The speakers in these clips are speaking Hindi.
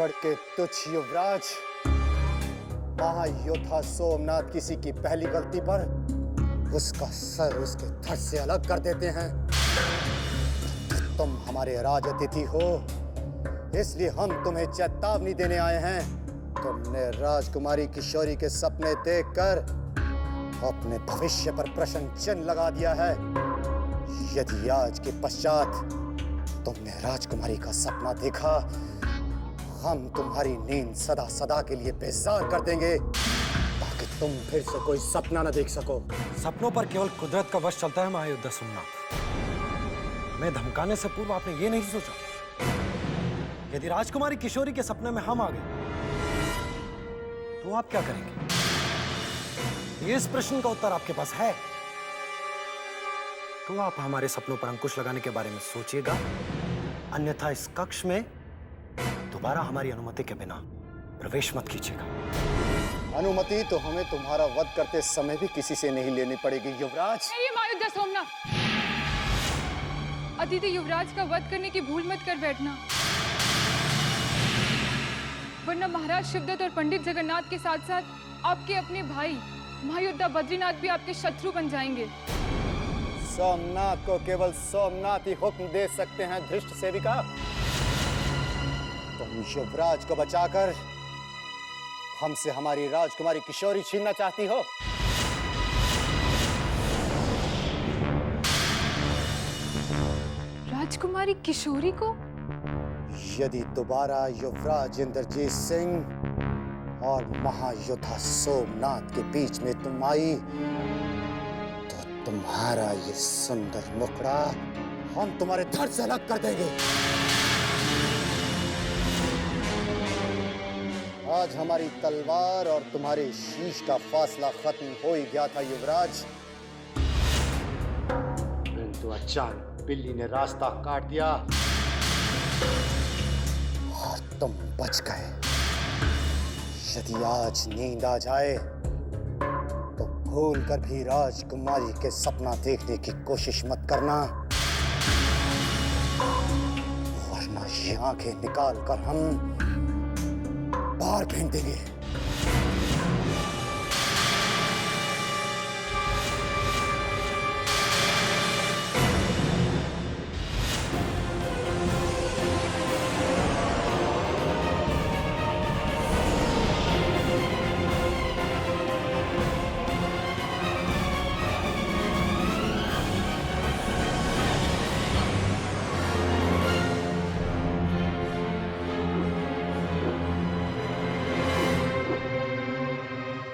अकड़ के तुच्छ युवराज, महायोद्धा सोमनाथ किसी की पहली गलती पर उसका सर उसके धड़ से अलग कर देते हैं। तुम हमारे राज अतिथि हो, इसलिए हम तुम्हें चेतावनी देने आए हैं। तुमने राजकुमारी किशोरी के सपने देखकर अपने भविष्य पर प्रश्न चिन्ह लगा दिया है। यदि आज के पश्चात तुमने राजकुमारी का सपना देखा, हम तुम्हारी नींद सदा सदा के लिए बेजार कर देंगे, ताकि तुम फिर से कोई सपना न देख सको। सपनों पर केवल कुदरत का वश चलता है महायोद्धा सोमनाथ। हमें धमकाने से पूर्व आपने ये नहीं सोचा, यदि राजकुमारी किशोरी के सपने में हम आ गए तो आप क्या करेंगे? इस प्रश्न का उत्तर आपके पास है तो आप हमारे सपनों पर अंकुश लगाने के बारे में सोचिएगा, अन्यथा इस कक्ष में दोबारा हमारी अनुमति के बिना प्रवेश मत कीजिएगा। अनुमति तो हमें तुम्हारा वध करते समय भी किसी से नहीं लेनी पड़ेगी युवराज। ये महायोद्धा सोमनाथ, अतिथि युवराज का वध करने की भूल मत कर बैठना, वरना महाराज शिवदत्त और पंडित जगन्नाथ के साथ साथ आपके अपने भाई महायोद्धा बद्रीनाथ भी आपके शत्रु बन जाएंगे। सोमनाथ को केवल सोमनाथ ही हुक्म दे सकते हैं धृष्ट सेविका। तुम युवराज को बचाकर हमसे हमारी राजकुमारी किशोरी छीनना चाहती हो। राजकुमारी किशोरी को? यदि दोबारा युवराज इंद्रजीत सिंह और महायोद्धा सोमनाथ के बीच में तुम आई तो तुम्हारा ये सुंदर मुखड़ा हम तुम्हारे धड़ से अलग कर देंगे। आज हमारी तलवार और तुम्हारे शीश का फासला खत्म हो ही गया था युवराज, परंतु अचानक बिल्ली ने रास्ता काट दिया और तुम बच गए। यदि आज नींद आ जाए तो भूल कर भी राजकुमारी के सपना देखने की कोशिश मत करना, वरना ये आंखें निकाल कर हम बाहर फेंक देंगे।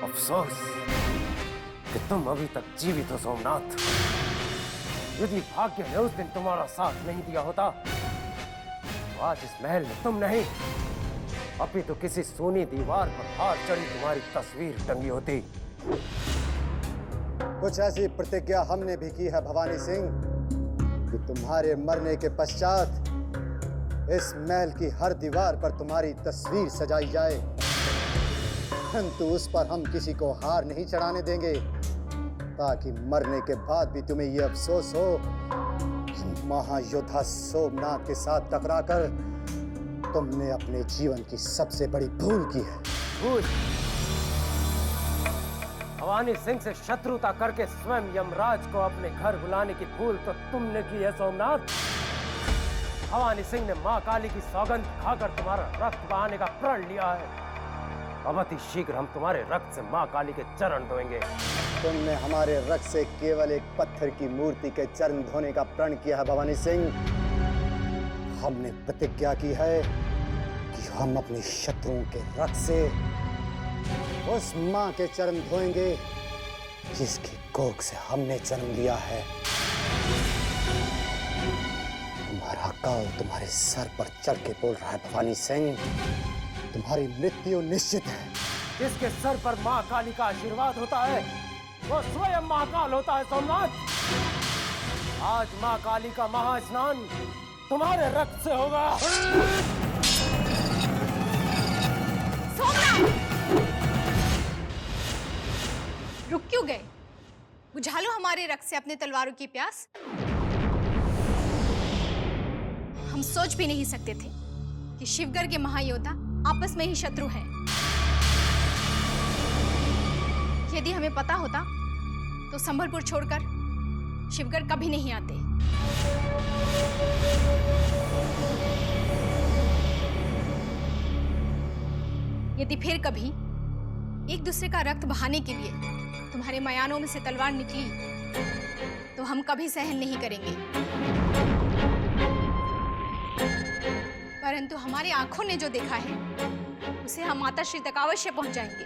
अफसोस कि तुम अभी तक जीवित हो सोमनाथ। यदि भाग्य ने उस दिन तुम्हारा साथ नहीं दिया होता तो आज इस महल में तुम नहीं, अभी तो किसी सोनी दीवार पर हार चढ़ी तुम्हारी तस्वीर टंगी होती। कुछ ऐसी प्रतिज्ञा हमने भी की है भवानी सिंह कि तुम्हारे मरने के पश्चात इस महल की हर दीवार पर तुम्हारी तस्वीर सजाई जाए, परंतु उस पर हम किसी को हार नहीं चढ़ाने देंगे, ताकि मरने के बाद भी तुम्हें यह अफसोस हो कि महायोद्धा सोमनाथ के साथ टकराकर तुमने अपने जीवन की सबसे बड़ी भूल की है। भूल? भवानी सिंह से शत्रुता करके स्वयं यमराज को अपने घर बुलाने की भूल तो तुमने की है सोमनाथ। भवानी सिंह ने मां काली की सौगंध खाकर तुम्हारा रक्त बहाने का प्रण लिया है। अब अति शीघ्र हम तुम्हारे रक्त से मां काली के चरण धोएंगे। तुमने हमारे रक्त से केवल एक पत्थर की मूर्ति के चरण धोने का प्रण किया है भवानी सिंह। हमने प्रतिज्ञा की है कि हम अपने शत्रुओं के रक्त से उस मां के चरण धोएंगे जिसकी कोख से हमने जन्म लिया है। तुम्हारा काल तुम्हारे सर पर चढ़ के बोल रहा है भवानी सिंह, तुम्हारी मृत्यु निश्चित है। जिसके सर पर मां काली का आशीर्वाद होता है वो स्वयं महाकाल होता है सोमनाथ। आज मां काली का महास्नान तुम्हारे रक्त से होगा। रुक क्यों गए? बुझा लो हमारे रक्त से अपने तलवारों की प्यास। हम सोच भी नहीं सकते थे कि शिवगढ़ के महायोद्धा आपस में ही शत्रु हैं। यदि हमें पता होता तो संबलपुर छोड़कर शिवगढ़ कभी नहीं आते। यदि फिर कभी एक दूसरे का रक्त बहाने के लिए तुम्हारे मयानों में से तलवार निकली तो हम कभी सहन नहीं करेंगे। परंतु हमारी आंखों ने जो देखा है उसे हम माताश्री तक अवश्य पहुंचाएंगे।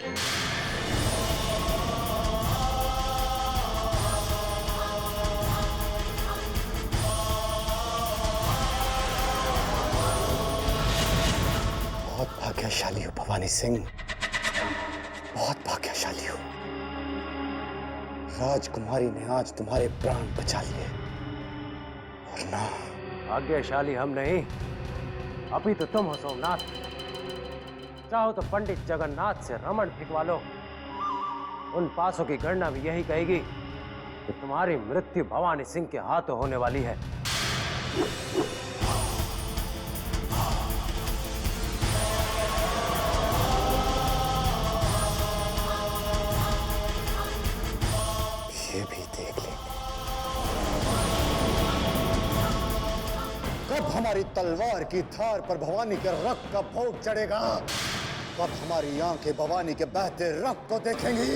बहुत भाग्यशाली हो भवानी सिंह, बहुत भाग्यशाली हो। राजकुमारी ने आज तुम्हारे प्राण बचा लिए, वरना भाग्यशाली हम नहीं, अभी तो तुम हो सोमनाथ। चाहो तो पंडित जगन्नाथ से रमण फिकवा लो, उन पासों की गणना भी यही कहेगी कि तुम्हारी मृत्यु भवानी सिंह के हाथों होने वाली है। ये भी देख ले कब हमारी तलवार की धार पर भवानी के रक्त का भोग चढ़ेगा, कब हमारी आंखें भवानी के बहते रक्त को देखेंगी,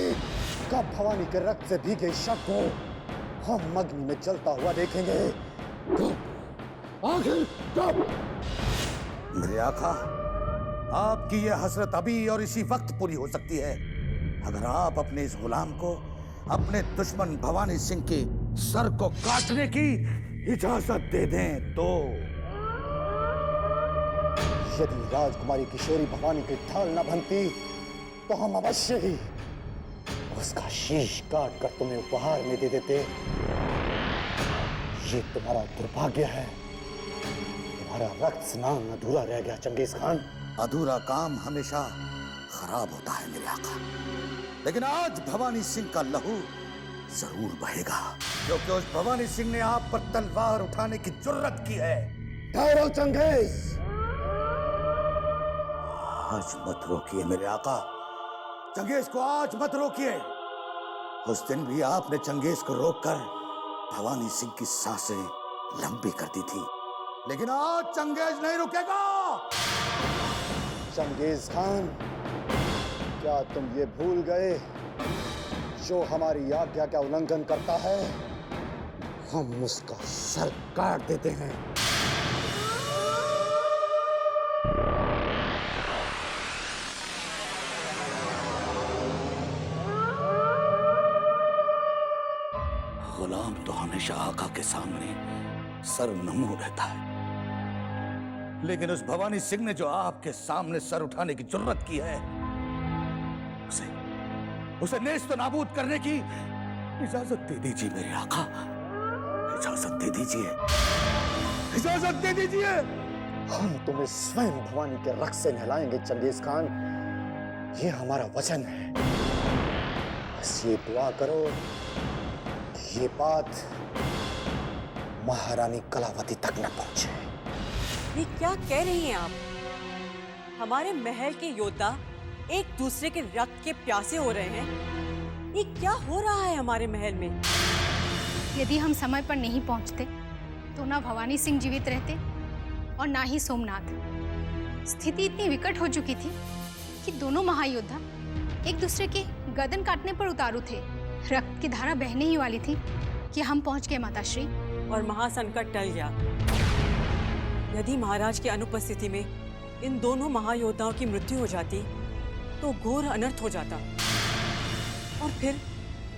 कब भवानी के रक्त से भीगे शव को हम अग्नि में जलता हुआ देखेंगे। आखिर कब? मेरे आका, आपकी यह हसरत अभी और इसी वक्त पूरी हो सकती है अगर आप अपने इस गुलाम को अपने दुश्मन भवानी सिंह के सर को काटने की इजाजत दे दें तो। यदि राजकुमारी किशोरी भवानी की ढाल न बनती तो हम अवश्य ही उसका शीश काट कर तुम्हें उपहार में दे देते। ये तुम्हारा दुर्भाग्य है, तुम्हारा रक्त स्नान अधूरा रह गया चंगेज खान। अधूरा काम हमेशा खराब होता है मेरे आका, लेकिन आज भवानी सिंह का लहू जरूर बहेगा, क्योंकि उस भवानी सिंह ने आप पर तलवार उठाने की जुर्रत की है। ठहरो चंगेज, आज मत रोकिए मेरे आका, चंगेज को आज मत रोकिए। उस दिन भी आपने चंगेज को रोककर भवानी सिंह की सांसें लंबी कर दी थी, लेकिन आज चंगेज नहीं रुकेगा। चंगेज खान, क्या तुम ये भूल गए जो हमारी आज्ञा का उल्लंघन करता है हम उसका सर काट देते हैं। गुलाम तो हमेशा आका के सामने सर नमो रहता है, लेकिन उस भवानी सिंह ने जो आपके सामने सर उठाने की जुर्रत की है उसे नेस्त नाबूद करने की इजाजत दे दीजिए मेरे आका, इजाजत दे दीजिए, इजाजत दे दीजिए। हम तुम्हें स्वयं भवानी के रक्त से नहलाएंगे चंगेज खान, ये हमारा वचन है। बस ये दुआ करो कि ये बात महारानी कलावती तक न पहुंचे। ये क्या कह रही हैं आप? हमारे महल के योद्धा एक दूसरे के रक्त के प्यासे हो रहे हैं। ये क्या हो रहा है हमारे महल में? यदि हम समय पर नहीं पहुंचते तो ना भवानी सिंह जीवित रहते और ना ही सोमनाथ। स्थिति इतनी विकट हो चुकी थी कि दोनों महायोद्धा एक दूसरे के गर्दन काटने पर उतारू थे। रक्त की धारा बहने ही वाली थी कि हम पहुंच गए माताश्री। और महासंकट टल गया। यदि महाराज की अनुपस्थिति में इन दोनों महायोद्धाओं की मृत्यु हो जाती तो घोर अनर्थ हो जाता, और फिर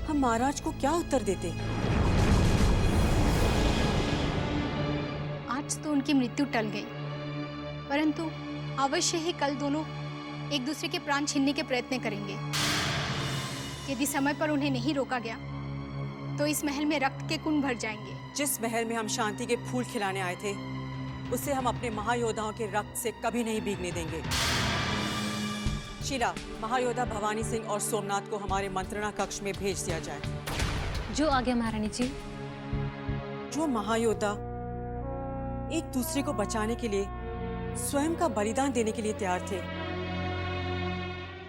हम महाराज को क्या उत्तर देते? आज तो उनकी मृत्यु टल गई, परंतु अवश्य ही कल दोनों एक दूसरे के प्राण छीनने के प्रयत्न करेंगे। यदि समय पर उन्हें नहीं रोका गया तो इस महल में रक्त के कुंड भर जाएंगे। जिस महल में हम शांति के फूल खिलाने आए थे उसे हम अपने महायोद्धाओं के रक्त से कभी नहीं भीगने देंगे। शीला, महायोद्धा भवानी सिंह और सोमनाथ को हमारे मंत्रणा कक्ष में भेज दिया जाए। जो आज्ञा महारानी जी। जो महायोद्धा एक दूसरे को बचाने के लिए स्वयं का बलिदान देने के लिए तैयार थे,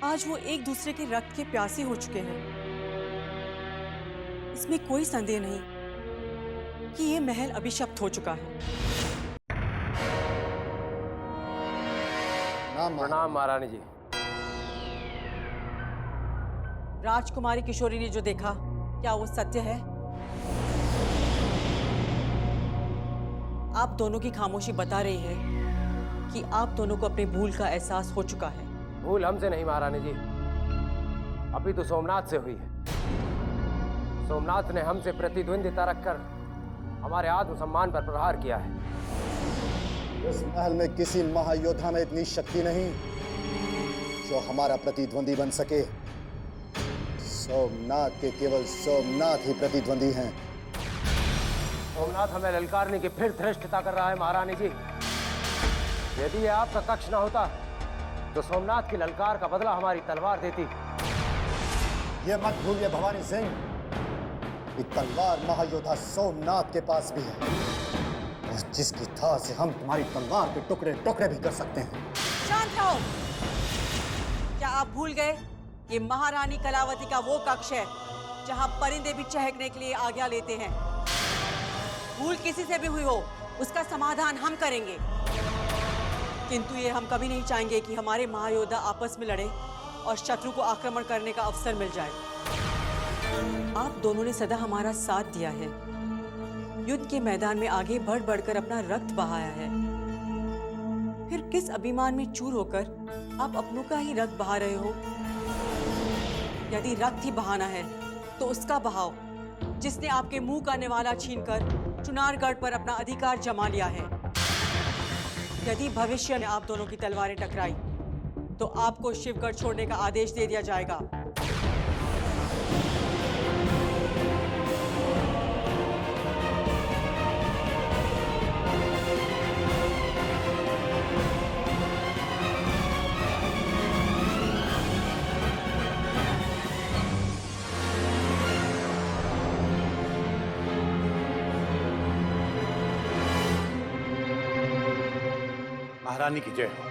आज वो एक दूसरे के रक्त के प्यासे हो चुके हैं। इसमें कोई संदेह नहीं कि ये महल अभिशप्त हो चुका है। प्रणाम महारानी जी। राजकुमारी किशोरी ने जो देखा, क्या वो सत्य है? आप दोनों की खामोशी बता रही है कि आप दोनों को अपनी भूल का एहसास हो चुका है। भूल हमसे नहीं महारानी जी, अभी तो सोमनाथ से हुई है। सोमनाथ ने हमसे प्रतिद्वंदिता रखकर हमारे आत्मसम्मान पर प्रहार किया है। इस महल में किसी महायोद्धा में इतनी शक्ति नहीं जो हमारा प्रतिद्वंदी बन सके। सोमनाथ के केवल सोमनाथ ही प्रतिद्वंदी हैं। सोमनाथ हमें ललकारने की फिर धृष्टता कर रहा है महारानी जी। यदि ये आपका कक्ष न होता तो सोमनाथ की ललकार का बदला हमारी तलवार देती। ये मत भूलिए भवानी सिंह कि तलवार महायोद्धा सोमनाथ के पास भी है, और जिसकी धार से हम तुम्हारी तलवार के टुकड़े टुकड़े भी कर सकते हैं। शांत रहो। क्या आप भूल गए कि महारानी कलावती का वो कक्ष है जहां परिंदे भी चहकने के लिए आज्ञा लेते हैं? भूल किसी से भी हुई हो, उसका समाधान हम करेंगे। किंतु ये हम कभी नहीं चाहेंगे कि हमारे महायोद्धा आपस में लड़े और शत्रु को आक्रमण करने का अवसर मिल जाए। आप दोनों ने सदा हमारा साथ दिया है, युद्ध के मैदान में आगे बढ़ बढ़कर अपना रक्त बहाया है। फिर किस अभिमान में चूर होकर आप अपनों का ही रक्त बहा रहे हो? यदि रक्त ही बहाना है तो उसका बहाव, जिसने आपके मुंह का निवाला छीनकर चुनारगढ़ पर अपना अधिकार जमा लिया है। यदि भविष्य में आप दोनों की तलवारें टकराई तो आपको शिवगढ़ छोड़ने का आदेश दे दिया जाएगा। महारानी की जय हो।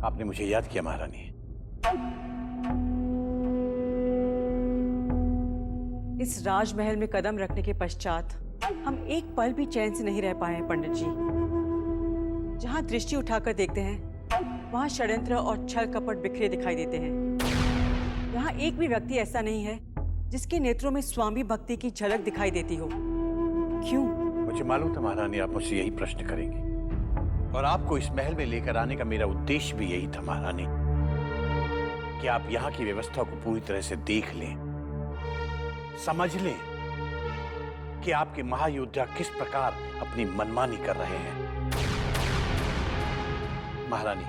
आपने मुझे याद किया महारानी। इस राजमहल में कदम रखने के पश्चात हम एक पल भी चैन से नहीं रह पाए हैं पंडित जी। जहां दृष्टि उठाकर देखते हैं वहां षड्यंत्र और छल कपट बिखरे दिखाई देते हैं। यहाँ एक भी व्यक्ति ऐसा नहीं है जिसके नेत्रों में स्वामी भक्ति की झलक दिखाई देती हो। क्यों? मुझे मालूम था महारानी आप मुझसे यही प्रश्न करेंगे, और आपको इस महल में लेकर आने का मेरा उद्देश्य भी यही था महारानी, कि आप यहाँ की व्यवस्था को पूरी तरह से देख लें, समझ लें कि आपके महायोद्धा किस प्रकार अपनी मनमानी कर रहे हैं। महारानी,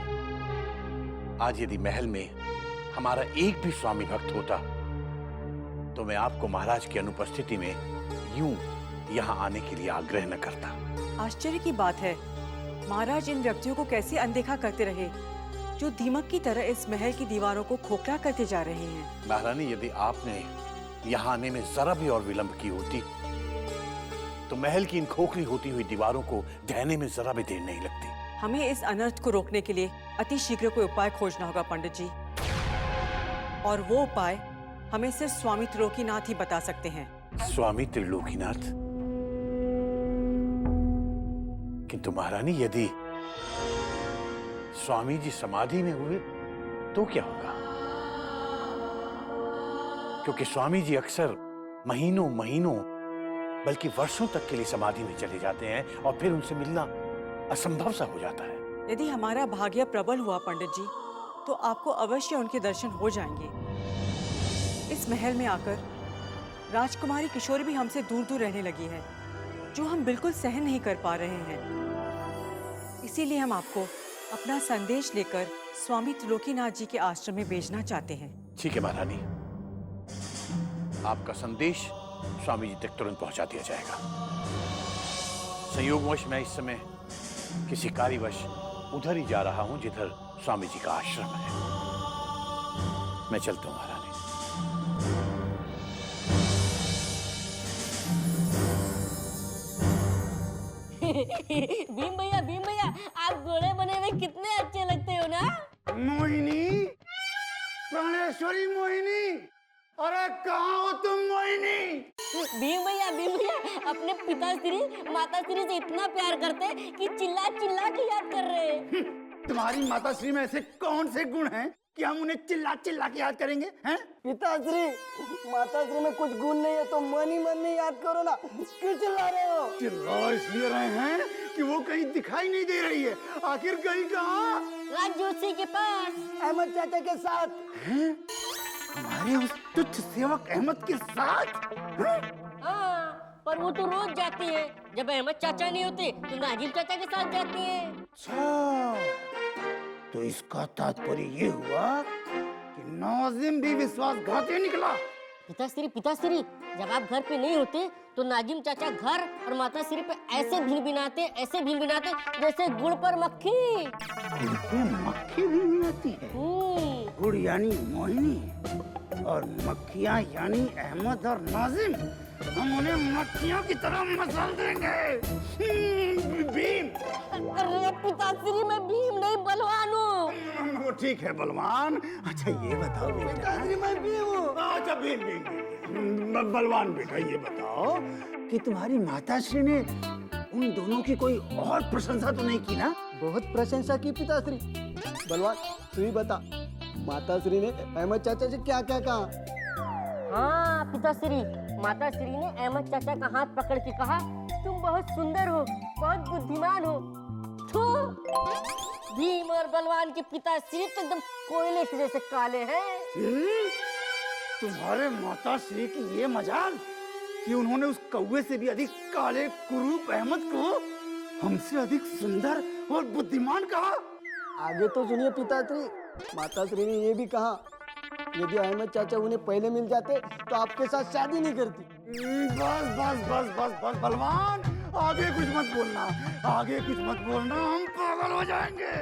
आज यदि महल में हमारा एक भी स्वामी भक्त होता तो मैं आपको महाराज की अनुपस्थिति में यूं यहाँ आने के लिए आग्रह न करता। आश्चर्य की बात है, महाराज इन व्यक्तियों को कैसे अनदेखा करते रहे जो दीमक की तरह इस महल की दीवारों को खोखला करते जा रहे हैं। महारानी, यदि आपने यहाँ आने में जरा भी और विलंब की होती तो महल की इन खोखली होती हुई दीवारों को ढहने में जरा भी देर नहीं लगती। हमें इस अनर्थ को रोकने के लिए अति शीघ्र कोई उपाय खोजना होगा पंडित जी, और वो उपाय हमें सिर्फ स्वामी त्रिलोकीनाथ ही बता सकते हैं। स्वामी त्रिलोकीनाथ? किंतु महारानी, यदि स्वामी जी समाधि में हुए तो क्या होगा? क्योंकि स्वामी जी अक्सर महीनों महीनों बल्कि वर्षों तक के लिए समाधि में चले जाते हैं और फिर उनसे मिलना असंभव सा हो जाता है। यदि हमारा भाग्य प्रबल हुआ पंडित जी तो आपको अवश्य उनके दर्शन हो जाएंगे। इस महल में आकर राजकुमारी किशोरी भी हमसे दूर दूर रहने लगी है, जो हम बिल्कुल सहन नहीं कर पा रहे हैं। इसीलिए हम आपको अपना संदेश लेकर स्वामी त्रिलोकीनाथ जी के आश्रम में भेजना चाहते हैं। ठीक है महारानी, आपका संदेश स्वामी जी तक तुरंत पहुंचा दिया जाएगा। संयोगवश मैं इस समय किसी कार्यवश उधर ही जा रहा हूं जिधर स्वामी जी का आश्रम है। मैं चलता हूं महारानी। भीम भैया आप घोड़े बने हुए कितने अच्छे लगते हो ना। मोहिनी, प्राणेश्वरी मोहिनी, अरे कहाँ हो तुम मोहिनी? भीम भैया अपने पिताश्री माताश्री से इतना प्यार करते कि चिल्ला चिल्ला के याद कर रहे हैं। तुम्हारी माताश्री में ऐसे कौन से गुण हैं कि हम उन्हें चिल्ला चिल्ला के याद करेंगे? हैं? पिताश्री, माताश्री में कुछ गुण नहीं है तो मन ही मन में याद करो ना, क्यों चिल्ला रहे हो? चिल्ला इसलिए रहे हैं कि वो कहीं दिखाई नहीं दे रही है। आखिर गई कहाँ? राज जोशी के पास, अहमद चाचा के साथ। हैं? हमारे उस तुच्छ सेवक अहमद के साथ? हैं? हाँ, पर वो तो रोज जाती है। जब अहमद चाचा नहीं होते तो नाजिम चाचा के साथ जाती है। अच्छा, तो इसका तात्पर्य ये हुआ कि नाजिम भी विश्वासघाती निकला। पिताश्री, जब आप घर पे नहीं होते तो नाजिम चाचा घर और माताश्री पे ऐसे भिनभिनाते जैसे गुड़ पर मक्खी। गुड़ पे मक्खी भिनभिनाती है? गुड़ यानी मोहिनी और मक्खियाँ यानी अहमद और नाजिम। हम उन्हें मक्खियों की तरह मसल देंगे। भीम। अरे पिताश्री, मैं भीम नहीं बलवान हूँ। वो ठीक है बलवान। अच्छा ये बताओ बेटा, मैं भीम हूँ। अच्छा भीम बलवान बेटा, ये बताओ कि तुम्हारी माताश्री ने उन दोनों की कोई और प्रशंसा तो नहीं की ना? बहुत प्रशंसा की पिताश्री। बलवान तू ही बता, माताश्री ने अहमद चाचा से क्या क्या कहा? हाँ पिताश्री, माताश्री ने अहमद चाचा का हाथ पकड़ के कहा, तुम बहुत सुंदर हो, बहुत बुद्धिमान हो। तो भीम और बलवान के पिताश्री तो एकदम कोयले के जैसे काले हैं। तुम्हारे माताश्री की ये मजाल कि उन्होंने उस कौवे से भी अधिक काले कुरूप अहमद को हमसे अधिक सुंदर और बुद्धिमान कहा। आगे तो सुनिए पिताश्री, माताश्री ने ये भी कहा, यदि अहमद चाचा उन्हें पहले मिल जाते तो आपके साथ शादी नहीं करती। बस बस बस बस बस बलवान, आगे कुछ मत बोलना, आगे कुछ मत बोलना, हम पागल हो जाएंगे।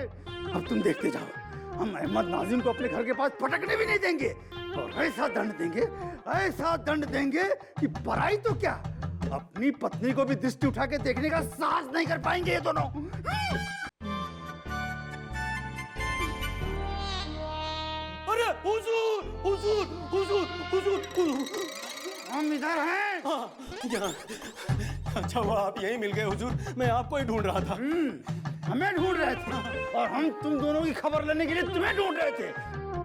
अब तुम देखते जाओ, हम अहमद नाजिम को अपने घर के पास फटकने भी नहीं देंगे और ऐसा दंड देंगे कि पराई तो क्या, अपनी पत्नी को भी दृष्टि उठा के देखने का साहस नहीं कर पाएंगे ये दोनों। अरे हुजूर, हुजूर, हुजूर, हुजूर, हम इधर हैं। यहाँ। अच्छा हुआ आप यहीं मिल गए हुजूर, मैं आपको ही ढूंढ रहा था। हमें ढूंढ रहे थे और हम तुम दोनों की खबर लेने के लिए तुम्हें ढूंढ रहे थे।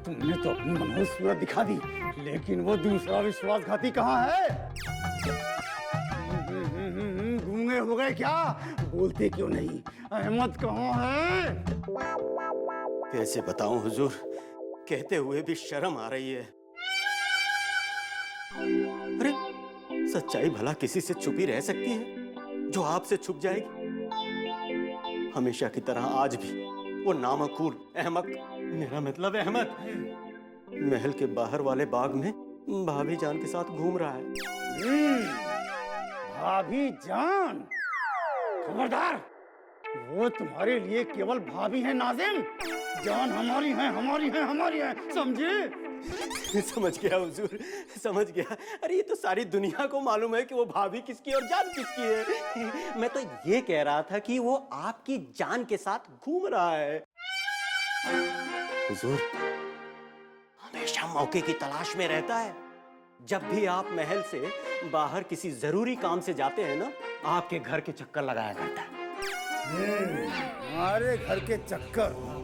तुमने तो अपनी मनोहर सूरत दिखा दी, लेकिन वो दूसरा विश्वासघाती कहाँ है? गूंगे हो गए क्या? बोलते क्यों नहीं? अहमद कहाँ है? कैसे बताऊं हुजूर, कहते हुए भी शर्म आ रही है। अरे सच्चाई भला किसी से छुपी रह सकती है जो आपसे छुप जाएगी? हमेशा की तरह आज भी वो नामकूल अहमद, मेरा मतलब अहमद, महल के बाहर वाले बाग में भाभी जान के साथ घूम रहा है। भाभी जान? खबरदार, वो तुम्हारे लिए केवल भाभी है नाजिम। जान हमारी है, हमारी है, हमारी है, समझे? समझ गया हुजूर, समझ गया। अरे ये तो सारी दुनिया को मालूम है कि वो भाभी किसकी और जान किसकी है। मैं तो ये कह रहा था कि वो आपकी जान के साथ घूम रहा है। हुजूर हमेशा मौके की तलाश में रहता है। जब भी आप महल से बाहर किसी जरूरी काम से जाते हैं ना, आपके घर के चक्कर लगाया करता है। हमारे घर के चक्कर?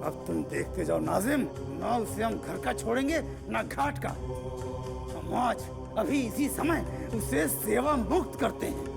अब तुम देखते जाओ नाजिम, ना उसे हम घर का छोड़ेंगे ना घाट का। हम आज अभी इसी समय उसे सेवा मुक्त करते हैं।